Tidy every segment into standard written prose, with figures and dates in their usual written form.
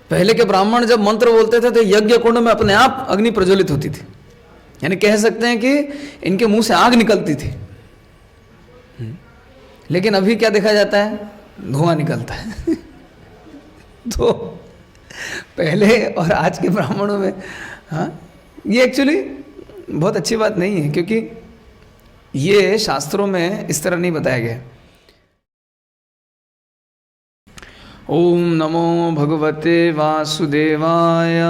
पहले के ब्राह्मण जब मंत्र बोलते थे तो यज्ञ कुंड में अपने आप अग्नि प्रज्वलित होती थी, यानी कह सकते हैं कि इनके मुंह से आग निकलती थी। लेकिन अभी क्या देखा जाता है, धुआं निकलता है। तो पहले और आज के ब्राह्मणों में, हाँ, ये एक्चुअली बहुत अच्छी बात नहीं है, क्योंकि ये शास्त्रों में इस तरह नहीं बताया गया। ओम नमो भगवते वासुदेवाय।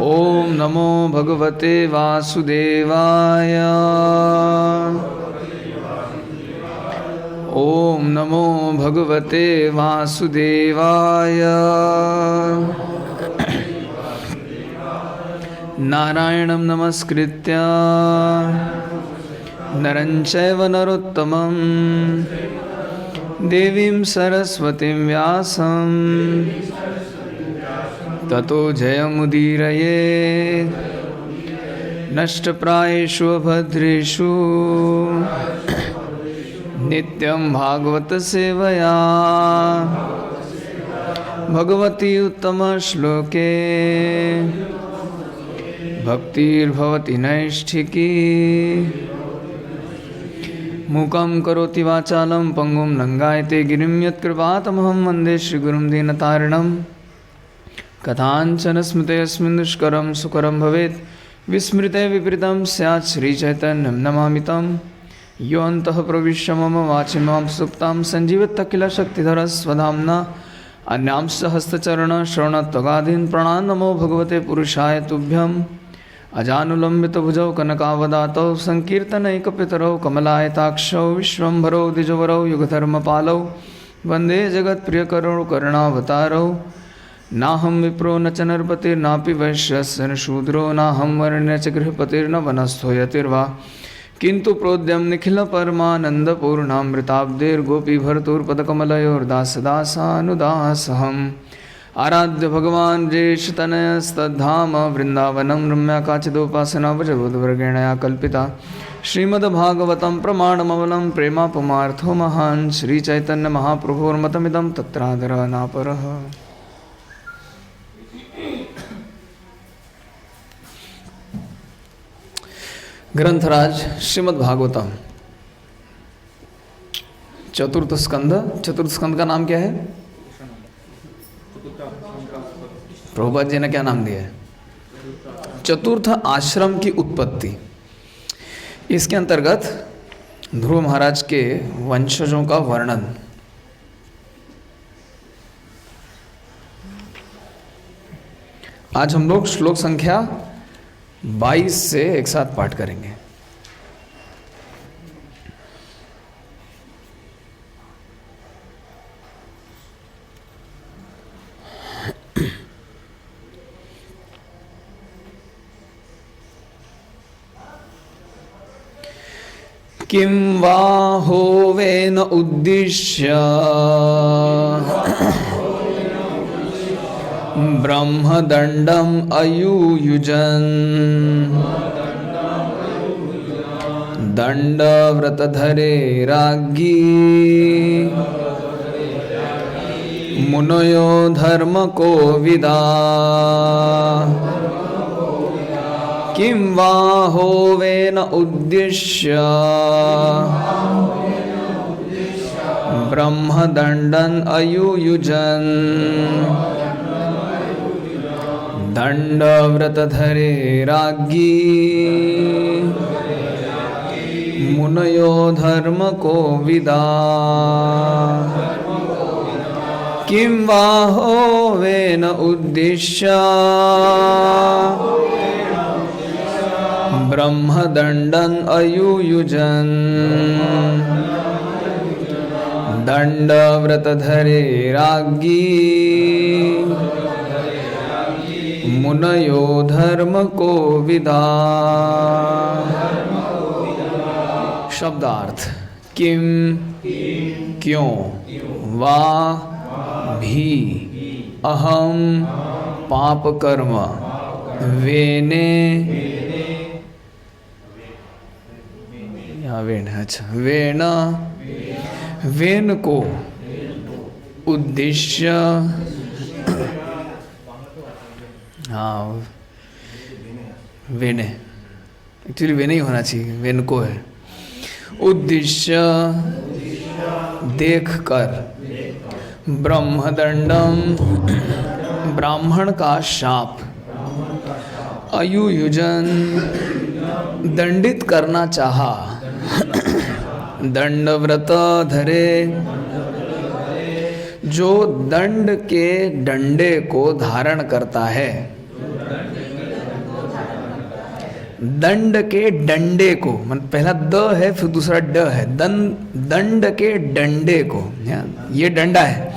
ओम नमो भगवते वासुदेवाय। ओम नमो भगवते वासुदेवाय। नारायणं नमस्कृत्य नरं चैव नरोत्तमं देवीं सरस्वतीं व्यासं ततो जयमुदीरये। नष्टप्रायेषु भद्रेषु नित्यं भागवत सेवया भगवती उत्तमश्लोके भक्तिर्भवति नैष्ठिकी। मूकं करोति वाचालं पंगुं लंघयते गिरिं यत्कृपातमहं वन्दे श्रीगुरुं दीनतारिणं। कथाञ्चन स्मृते अस्मिन् दुष्करं सुकरं भवेत् विस्मृते विपरीतं स्यात् श्रीचैतन्यं नमामि तं। योऽन्तः प्रविश्य मम वाचि मां सुप्तां सञ्जीवयत् अखिलशक्तिधरः स्वधाम्ना अन्यांश्च हस्तचरणश्रवणत्वगादीन् प्राणान् नमो भगवते पुरुषाय तुभ्यम्। अजानुलम्बितभुजौ कनकावदातौ संकीर्तनैकपितरौ कमलायताक्षौ विश्वम्भरौ द्विजवरौ युगधर्मपालौ वन्दे जगत्प्रियकरुणो करुणावतारौ। नाहं विप्रो न च नरपतिर्नापि वैश्यस्य न शूद्रो नाहं वर्ण्य च गृहपतिर्न वनस्थो यतिर्वा किन्तु प्रोद्यं निखिलपरमानन्दपूर्णामृताब्धैर्गोपीभर्तुर्पदकमलयोर्दासदासानुदासहम्। आराध्य भगवान् जेष्ठतनयस्तद्धाम वृन्दावनं रम्या काचिदोपासना वजबोधवर्गेणया कल्पिता। श्रीमद्भागवतं प्रमाणमवलं प्रेमापमार्थो महान् श्रीचैतन्यमहाप्रभोर्मतमिदं तत्रादरनापरः। ग्रंथराज श्रीमद् भागवतम चतुर्थ स्कंद। चतुर्थ स्कंद का नाम क्या है? प्रभुपाद जी ने क्या नाम दिया है? चतुर्थ आश्रम की उत्पत्ति। इसके अंतर्गत ध्रुव महाराज के वंशजों का वर्णन। आज हम लोग श्लोक संख्या 22 से एक साथ पाठ करेंगे। किं वा होवेन उद्दिश्य ब्रह्मदण्डम् अयुयुजन् दण्डव्रतधरे राज्ञी मुनयो धर्मकोविदा। किं वा होवेन उद्दिश्य ब्रह्मदण्डम् अयुयुजन् दण्डव्रतधरे राज्ञी मुनयो धर्मकोविदा। किं वा होवेन उद्दिश्य ब्रह्मदण्डम् अयुयुजन् दण्डव्रतधरे राज्ञी मुनयो धर्मकोविदा। शब्दार्थ। किम क्यों, वा भी, अहम पाप कर्म, वेने या वेन, अच्छा वेन, वेन को, उद्देश्य, हाँ वेने, एक्चुअली वेने ही होना चाहिए, वेन को है। उद्देश्य देख कर ब्रह्मदंडम, ब्राह्मण का शाप, अयुयुजन दंडित करना चाहा, दंड व्रत धरे, जो दंड के डंडे को धारण करता है, दंड के डंडे को, पहला द है फिर दूसरा ड है, दंड के डंडे को, ये डंडा है,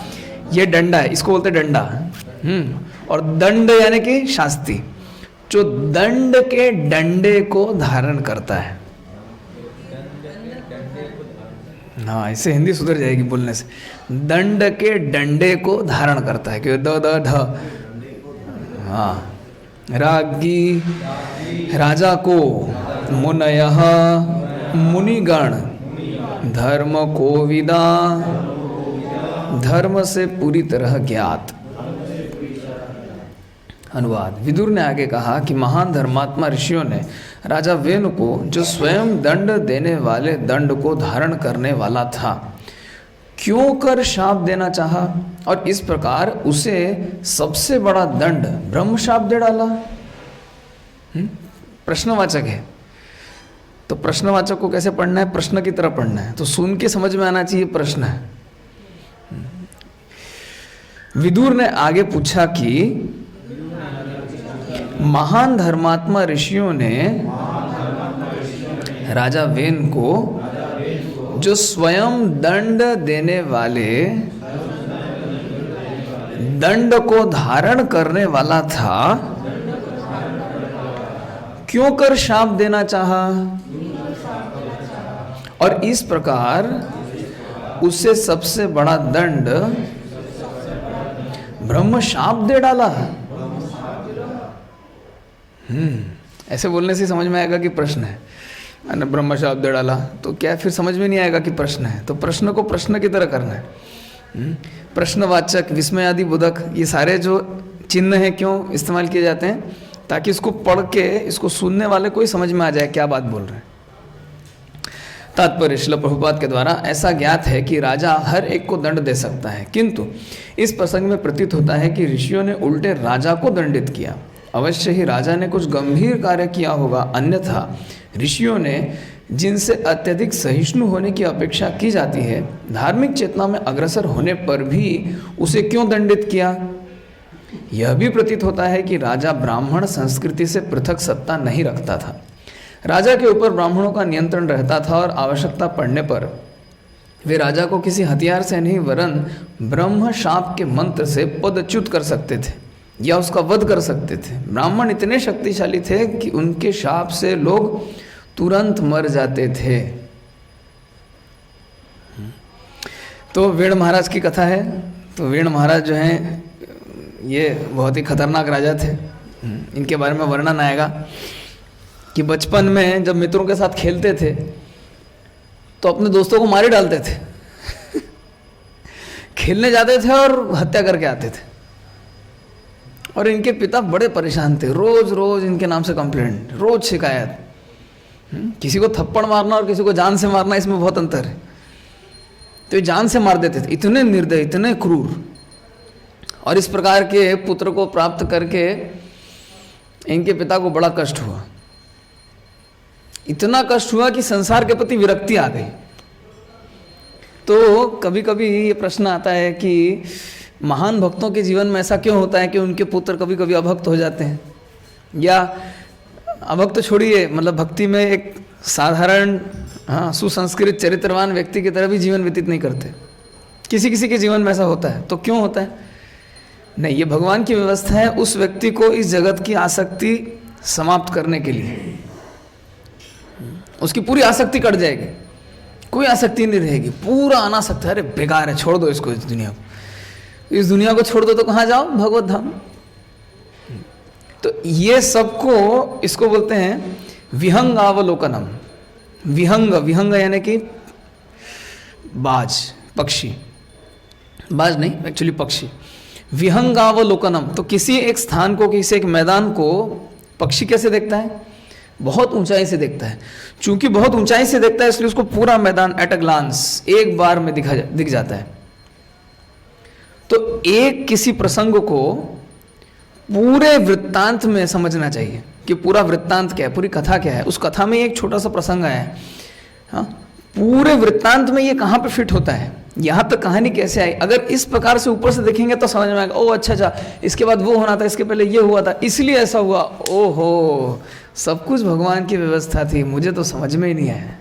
ये डंडा है, इसको बोलते डंडा। और दंड यानी कि शास्ति, जो दंड के डंडे को धारण करता है। हाँ, इससे हिंदी सुधर जाएगी बोलने से। दंड के डंडे को धारण करता है, क्यों द ढ। हाँ, रागी राजा को, मुनयः मुनिगण, धर्म को विदा, धर्म से पूरी तरह ज्ञात। अनुवाद। विदुर ने आगे कहा कि महान धर्मात्मा ऋषियों ने राजा वेनु को, जो स्वयं दंड देने वाले दंड को धारण करने वाला था, क्यों कर शाप देना चाहा और इस प्रकार उसे सबसे बड़ा दंड ब्रह्म शाप दे डाला। प्रश्नवाचक है, तो प्रश्नवाचक को कैसे पढ़ना है? प्रश्न की तरह पढ़ना है, तो सुन के समझ में आना चाहिए प्रश्न है। विदुर ने आगे पूछा कि महान धर्मात्मा ऋषियों ने राजा वेन को, जो स्वयं दंड देने वाले दंड को धारण करने वाला था, क्यों कर शाप देना चाहा और इस प्रकार उसे सबसे बड़ा दंड ब्रह्म शाप दे डाला। ऐसे बोलने से समझ में आएगा कि प्रश्न है, ब्रह्म शाप दे डाला, तो क्या फिर समझ में नहीं आएगा कि प्रश्न है? तो प्रश्न को प्रश्न की तरह करना है। प्रश्नवाचक, विस्मय आदि बोधक, ये सारे जो चिन्ह हैं क्यों इस्तेमाल किए जाते हैं? ताकि इसको पढ़ के इसको सुनने वाले को ही समझ में आ जाए क्या बात बोल रहे हैं। तात्पर्य, श्रील प्रभुपाद के द्वारा ऐसा ज्ञात है कि राजा हर एक को दंड दे सकता है, किंतु इस प्रसंग में प्रतीत होता है कि ऋषियों ने उल्टे राजा को दंडित किया। अवश्य ही राजा ने कुछ गंभीर कार्य किया होगा, अन्यथा ऋषियों ने, जिनसे अत्यधिक सहिष्णु होने की अपेक्षा की जाती है, धार्मिक चेतना में अग्रसर होने पर भी उसे क्यों दंडित किया? यह भी प्रतीत होता है कि राजा ब्राह्मण संस्कृति से पृथक सत्ता नहीं रखता था। राजा के ऊपर ब्राह्मणों का नियंत्रण रहता था और आवश्यकता पड़ने पर वे राजा को किसी हथियार से नहीं वरन ब्रह्म शाप के मंत्र से पदच्युत कर सकते थे या उसका वध कर सकते थे। ब्राह्मण इतने शक्तिशाली थे कि उनके शाप से लोग तुरंत मर जाते थे। तो वेण महाराज की कथा है। तो वेण महाराज जो हैं ये बहुत ही खतरनाक राजा थे। इनके बारे में वर्णन आएगा कि बचपन में जब मित्रों के साथ खेलते थे तो अपने दोस्तों को मारे डालते थे खेलने जाते थे और हत्या करके आते थे। और इनके पिता बड़े परेशान थे, रोज रोज इनके नाम से कंप्लेंट, रोज शिकायत। किसी को थप्पड़ मारना और किसी को जान से मारना, इसमें बहुत अंतर है। तो ये जान से मार देते थे, इतने निर्दयी, इतने क्रूर। और इस प्रकार के पुत्र को प्राप्त करके इनके पिता को बड़ा कष्ट हुआ। इतना कष्ट हुआ कि संसार के प्रति विरक्ति आ गई। तो कभी कभी ये प्रश्न आता है कि महान भक्तों के जीवन में ऐसा क्यों होता है कि उनके पुत्र कभी कभी अभक्त हो जाते हैं, या अभक्त छोड़िए, मतलब भक्ति में एक साधारण सुसंस्कृत चरित्रवान व्यक्ति की तरह भी जीवन व्यतीत नहीं करते। किसी किसी के जीवन में ऐसा होता है। तो क्यों होता है? नहीं, ये भगवान की व्यवस्था है उस व्यक्ति को इस जगत की आसक्ति समाप्त करने के लिए। उसकी पूरी आसक्ति कट जाएगी, कोई आसक्ति नहीं रहेगी, पूरा अनासक्त है। अरे बेकार है, छोड़ दो इसको, इस दुनिया को छोड़ दो तो कहाँ जाओ? भगवत धाम। तो ये सबको, इसको बोलते हैं विहंगावलोकनम। विहंग, विहंग यानी कि बाज, पक्षी। बाज नहीं, एक्चुअली पक्षी। विहंगावलोकनम, तो किसी एक स्थान को, किसी एक मैदान को पक्षी कैसे देखता है? बहुत ऊंचाई से देखता है। चूंकि बहुत ऊंचाई से देखता है इसलिए उसको पूरा मैदान एट अ ग्लांस, एक बार में दिख जाता है। तो एक किसी प्रसंग को पूरे वृत्तांत में समझना चाहिए कि पूरा वृत्तांत क्या है, पूरी कथा क्या है। उस कथा में एक छोटा सा प्रसंग आया है, हाँ, पूरे वृत्तांत में ये कहाँ पे फिट होता है, यहाँ तक कहानी कैसे आई। अगर इस प्रकार से ऊपर से देखेंगे तो समझ में आएगा, ओ अच्छा, इसके बाद वो होना था, इसके पहले ये हुआ था, इसलिए ऐसा हुआ। ओहो, सब कुछ भगवान की व्यवस्था थी, मुझे तो समझ में ही नहीं आया।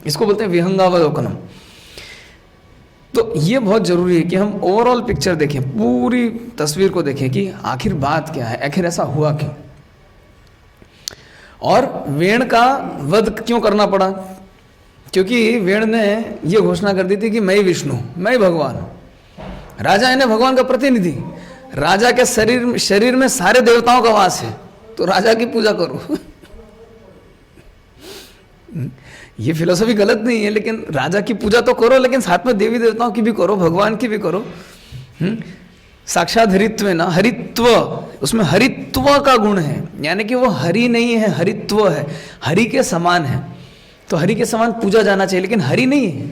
इसको बोलते हैं विहंगावलोकनम। तो ये बहुत जरूरी है कि हम ओवरऑल पिक्चर देखें, पूरी तस्वीर को देखें कि आखिर बात क्या है, आखिर ऐसा हुआ क्यों, और वेण का वध क्यों करना पड़ा। क्योंकि वेण ने ये घोषणा कर दी थी कि मैं ही विष्णु, मैं ही भगवान हूं। राजा है ना भगवान का प्रतिनिधि, राजा के शरीर में सारे देवताओं का वास है, तो राजा की पूजा करो। ये फिलोसफी गलत नहीं है, लेकिन राजा की पूजा तो करो, लेकिन साथ में देवी देवताओं की भी करो, भगवान की भी करो। साक्षात हरित्व है ना, हरित्व, उसमें हरित्व का गुण है, यानी कि वो हरि नहीं है, हरित्व है, हरि के समान है। तो हरि के समान पूजा जाना चाहिए, लेकिन हरि नहीं है।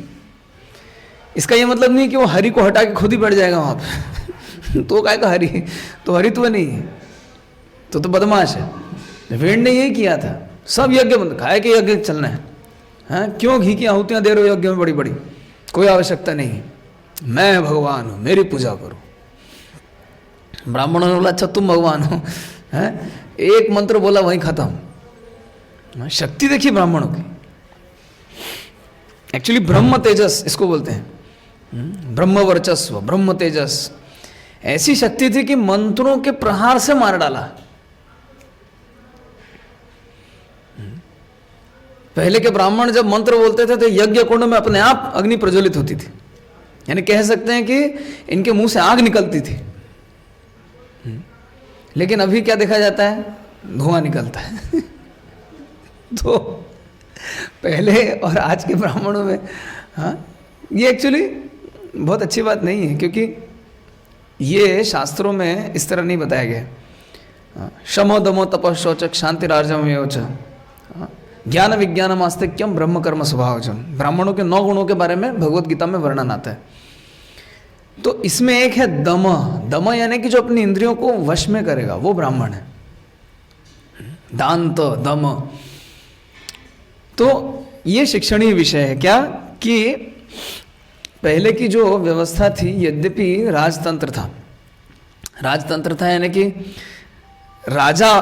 इसका ये मतलब नहीं कि वो हरि को हटा के खुद ही बैठ जाएगा वहां पे। तो काय का हरि, तो हरित्व नहीं है, तो बदमाश है। वेण ने यही किया था, सब यज्ञ बंद, खाए के यज्ञ चलना है। हाँ, क्यों घी की आहुतियां दे रहे हो यज्ञ में बड़ी बड़ी, कोई आवश्यकता नहीं, मैं भगवान हूं, मेरी पूजा करो। ब्राह्मणों ने बोला अच्छा तुम भगवान हो, हैं? एक मंत्र बोला वहीं खत्म। शक्ति देखिए ब्राह्मणों की, एक्चुअली ब्रह्म तेजस इसको बोलते हैं, ब्रह्म वर्चस्व, ब्रह्म तेजस। ऐसी शक्ति थी कि मंत्रों के प्रहार से मार डाला। पहले के ब्राह्मण जब मंत्र बोलते थे तो यज्ञ कुंड में अपने आप अग्नि प्रज्वलित होती थी, यानी कह सकते हैं कि इनके मुंह से आग निकलती थी। लेकिन अभी क्या देखा जाता है, धुआं निकलता है। तो पहले और आज के ब्राह्मणों में, हाँ, ये एक्चुअली बहुत अच्छी बात नहीं है, क्योंकि ये शास्त्रों में इस तरह नहीं बताया गया। शमो दमो तपः शौचक शांतिरार्जवम् एवच, ज्ञान विज्ञानम आस्तिक्यम ब्रह्म कर्म स्वभावजम। ब्राह्मणों के 9 गुणों के बारे में भगवत गीता में वर्णन आता है। तो इसमें एक है दम, दम यानी कि जो अपनी इंद्रियों को वश में करेगा वो ब्राह्मण है। दांत, दम। तो ये शिक्षणीय विषय है क्या, कि पहले की जो व्यवस्था थी, यद्यपि राजतंत्र था, यानी कि राजा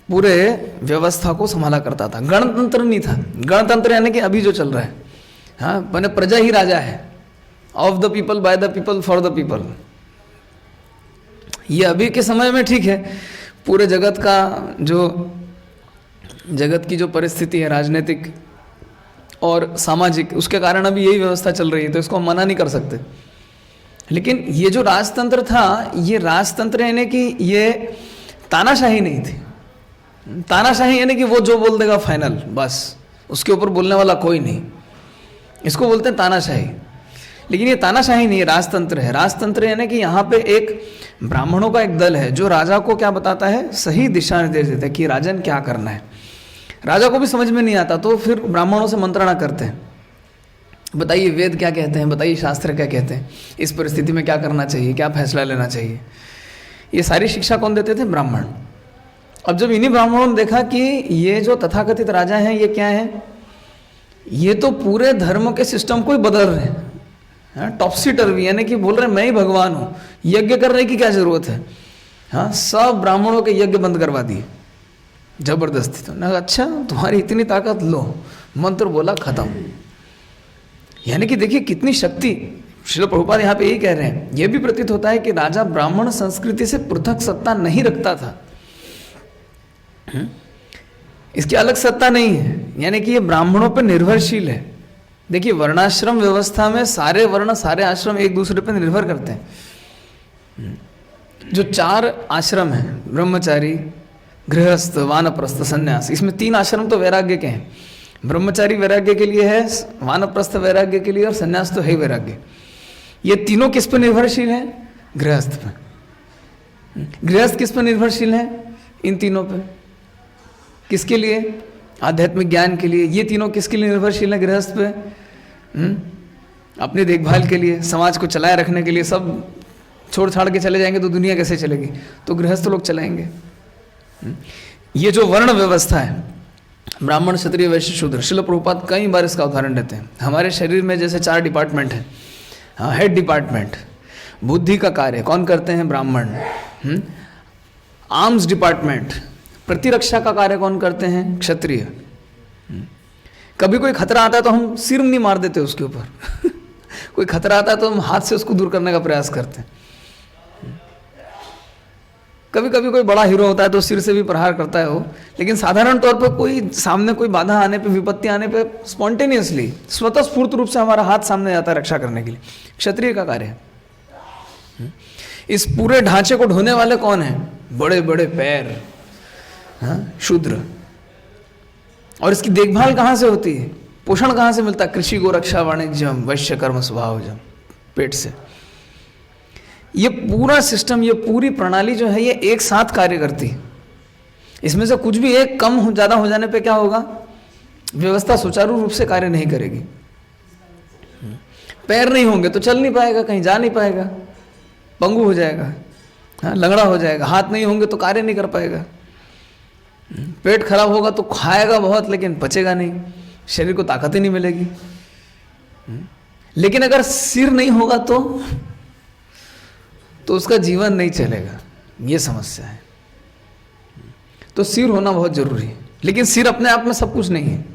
पूरे व्यवस्था को संभाला करता था, गणतंत्र नहीं था। गणतंत्र यानी कि अभी जो चल रहा है, हाँ, मैंने प्रजा ही राजा है, of the people, by the people, for the people. ये अभी के समय में ठीक है, पूरे जगत की जो परिस्थिति है राजनीतिक और सामाजिक, उसके कारण अभी यही व्यवस्था चल रही है, तो इसको हम मना नहीं कर सकते। लेकिन ये जो राजतंत्र था, ये राजतंत्र यानी कि ये तानाशाही नहीं थी। तानाशाही यानी कि वो जो बोल देगा फाइनल, बस उसके ऊपर बोलने वाला कोई नहीं, इसको बोलते हैं तानाशाही। लेकिन ये तानाशाही नहीं है, राजतंत्र है। राजतंत्र यानी कि यहाँ पे एक ब्राह्मणों का एक दल है जो राजा को क्या बताता है, सही दिशा निर्देश देता है कि राजन क्या करना है। राजा को भी समझ में नहीं आता तो फिर ब्राह्मणों से मंत्रणा करते हैं, बताइए वेद क्या कहते हैं, बताइए शास्त्र क्या कहते हैं, इस परिस्थिति में क्या करना चाहिए, क्या फैसला लेना चाहिए। ये सारी शिक्षा कौन देते थे, ब्राह्मण। अब जब इन्हीं ब्राह्मणों ने देखा कि ये जो तथाकथित राजा हैं ये क्या है, ये तो पूरे धर्म के सिस्टम को ही बदल रहे हैं, टॉपसी टर्वी, यानी कि बोल रहे हैं मैं ही भगवान हूँ, यज्ञ करने की क्या जरूरत है। हाँ, सब ब्राह्मणों के यज्ञ बंद करवा दिए जबरदस्ती। तो ना, अच्छा तुम्हारी इतनी ताकत, लो मंत्र बोला, खत्म। यानी कि देखिए कितनी शक्ति। श्रील प्रभुपाद यहाँ पे यही कह रहे हैं, यह भी प्रतीत होता है कि राजा ब्राह्मण संस्कृति से पृथक सत्ता नहीं रखता था, इसकी अलग सत्ता नहीं है, यानी कि ये ब्राह्मणों पर निर्भरशील है। देखिए वर्णाश्रम व्यवस्था में सारे वर्ण, सारे आश्रम एक दूसरे पर निर्भर करते हैं। जो 4 आश्रम हैं, ब्रह्मचारी, गृहस्थ, वानप्रस्थ, संन्यास, इसमें 3 आश्रम तो वैराग्य के हैं। ब्रह्मचारी वैराग्य के लिए है, वानप्रस्थ वैराग्य के लिए, और संन्यास तो है वैराग्य। ये तीनों किस पर निर्भरशील है? गृहस्थ पे। गृहस्थ किस पर निर्भरशील है? इन तीनों पे। किसके लिए? आध्यात्मिक ज्ञान के लिए। ये तीनों किसके लिए निर्भरशील है? गृहस्थ पे। अपनी देखभाल के लिए, समाज को चलाए रखने के लिए। सब छोड़ छाड़ के चले जाएंगे तो दुनिया कैसे चलेगी? तो गृहस्थ लोग चलाएंगे। ये जो वर्ण व्यवस्था है, ब्राह्मण, क्षत्रिय, वैश्य, शूद्र, श्रील प्रभुपाद कई बार इसका उदाहरण देते हैं। हमारे शरीर में जैसे 4 डिपार्टमेंट हैं। हाँ, हेड डिपार्टमेंट, बुद्धि का कार्य कौन करते हैं? ब्राह्मण। आर्म्स डिपार्टमेंट, प्रतिरक्षा का कार्य कौन करते हैं? क्षत्रिय। कभी कोई खतरा आता है तो हम सिर नहीं मार देते उसके ऊपर कोई खतरा आता है तो हम हाथ से उसको दूर करने का प्रयास करते हैं। कभी कभी कोई बड़ा हीरो होता है तो सिर से भी प्रहार करता है वो, लेकिन साधारण तौर पर कोई सामने कोई बाधा आने पे, विपत्ति आने पे स्पॉन्टेनियसली, स्वतः स्फूर्त रूप से हमारा हाथ सामने आता है रक्षा करने के लिए। क्षत्रिय का कार्य है। इस पूरे ढांचे को ढोने वाले कौन है? बड़े बड़े पैर, शूद्र। और इसकी देखभाल कहाँ से होती है? पोषण कहाँ से मिलता है? कृषि, गोरक्षा, वाणिज्यम, वैश्य कर्म स्वभावजम, पेट से। ये पूरा सिस्टम, ये पूरी प्रणाली जो है, ये एक साथ कार्य करती है। इसमें से कुछ भी एक कम ज़्यादा हो जाने पे क्या होगा? व्यवस्था सुचारू रूप से कार्य नहीं करेगी। पैर नहीं होंगे तो चल नहीं पाएगा, कहीं जा नहीं पाएगा, पंगु हो जाएगा, लंगड़ा हो जाएगा। हाथ नहीं होंगे तो कार्य नहीं कर पाएगा। पेट खराब होगा तो खाएगा बहुत लेकिन पचेगा नहीं, शरीर को ताकत ही नहीं मिलेगी। लेकिन अगर सिर नहीं होगा तो उसका जीवन नहीं चलेगा। ये समस्या है। तो सिर होना बहुत जरूरी है। लेकिन सिर अपने आप में सब कुछ नहीं है,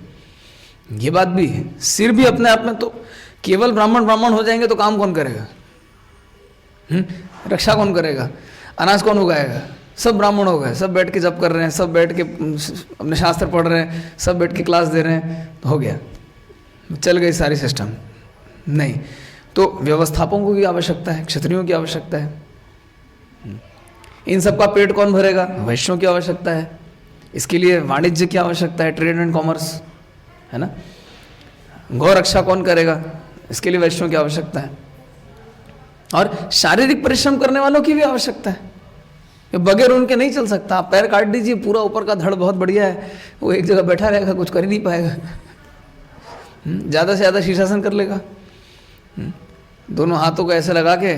ये बात भी है। सिर भी अपने आप में, तो केवल ब्राह्मण हो जाएंगे तो काम कौन करेगा? रक्षा कौन करेगा? अनाज कौन उगाएगा? सब ब्राह्मण हो गए, सब बैठ के जप कर रहे हैं, सब बैठ के अपने शास्त्र पढ़ रहे हैं, सब बैठ के क्लास दे रहे हैं, तो हो गया, चल गई सारी सिस्टम। नहीं, तो व्यवस्थापकों की आवश्यकता है, क्षत्रियों की आवश्यकता है। इन सब का पेट कौन भरेगा? वैश्यों की आवश्यकता है। इसके लिए वाणिज्य की आवश्यकता है, ट्रेड एंड कॉमर्स, है ना। गौ रक्षा कौन करेगा? इसके लिए वैश्यों की आवश्यकता है। और शारीरिक परिश्रम करने वालों की भी आवश्यकता है। बगैर उनके नहीं चल सकता। आप पैर काट दीजिए, पूरा ऊपर का धड़ बहुत बढ़िया है, वो एक जगह बैठा रहेगा, कुछ कर ही नहीं पाएगा। ज़्यादा से ज़्यादा शीर्षासन कर लेगा। दोनों हाथों को ऐसे लगा के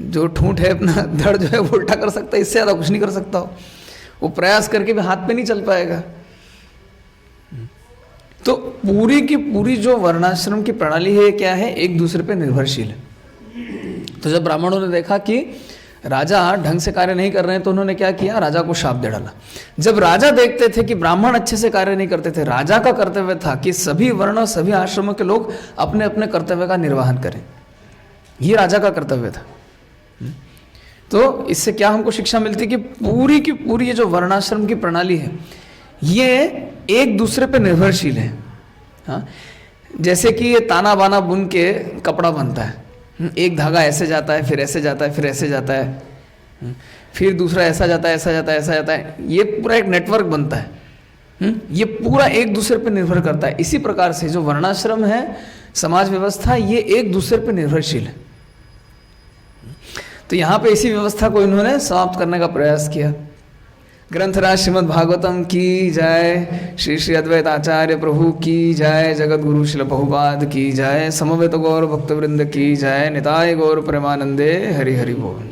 जो ठूंठ है अपना धड़ जो है वो उल्टा कर सकता है, इससे ज़्यादा कुछ नहीं कर सकता हो। वो प्रयास करके भी हाथ पे नहीं चल पाएगा। तो पूरी की पूरी जो वर्णाश्रम की प्रणाली है क्या है? एक दूसरे पे निर्भरशील है। तो जब ब्राह्मणों ने देखा कि राजा ढंग से कार्य नहीं कर रहे हैं तो उन्होंने क्या किया? राजा को शाप दे डाला। जब राजा देखते थे कि ब्राह्मण अच्छे से कार्य नहीं करते थे, राजा का कर्तव्य था कि सभी वर्ण और सभी आश्रमों के लोग अपने अपने कर्तव्य का निर्वहन करें। ये राजा का कर्तव्य था। तो इससे क्या हमको शिक्षा मिलती कि पूरी की पूरी ये जो वर्णाश्रम की प्रणाली है ये एक दूसरे पे निर्भरशील है। हाँ, जैसे कि ये ताना बाना बुन के कपड़ा बनता है। एक धागा ऐसे जाता है, फिर ऐसे जाता है, फिर ऐसे जाता है, फिर दूसरा ऐसा जाता है, ऐसा जाता है, ऐसा जाता है। ये पूरा एक नेटवर्क बनता है। ये पूरा एक दूसरे पर निर्भर करता है। इसी प्रकार से जो वर्णाश्रम है, समाज व्यवस्था, ये एक दूसरे पर निर्भरशील है। तो यहाँ पे इसी व्यवस्था को इन्होंने समाप्त करने का प्रयास किया। ग्रंथराज श्रीमद् भागवतम की जय, श्री श्री अद्वैत आचार्य प्रभु की जय, जगत गुरु श्रील प्रभुपाद की जय, समवेत गौर भक्तवृंद की जय, निताय गौर प्रेमानंदे, हरि हरि बोल।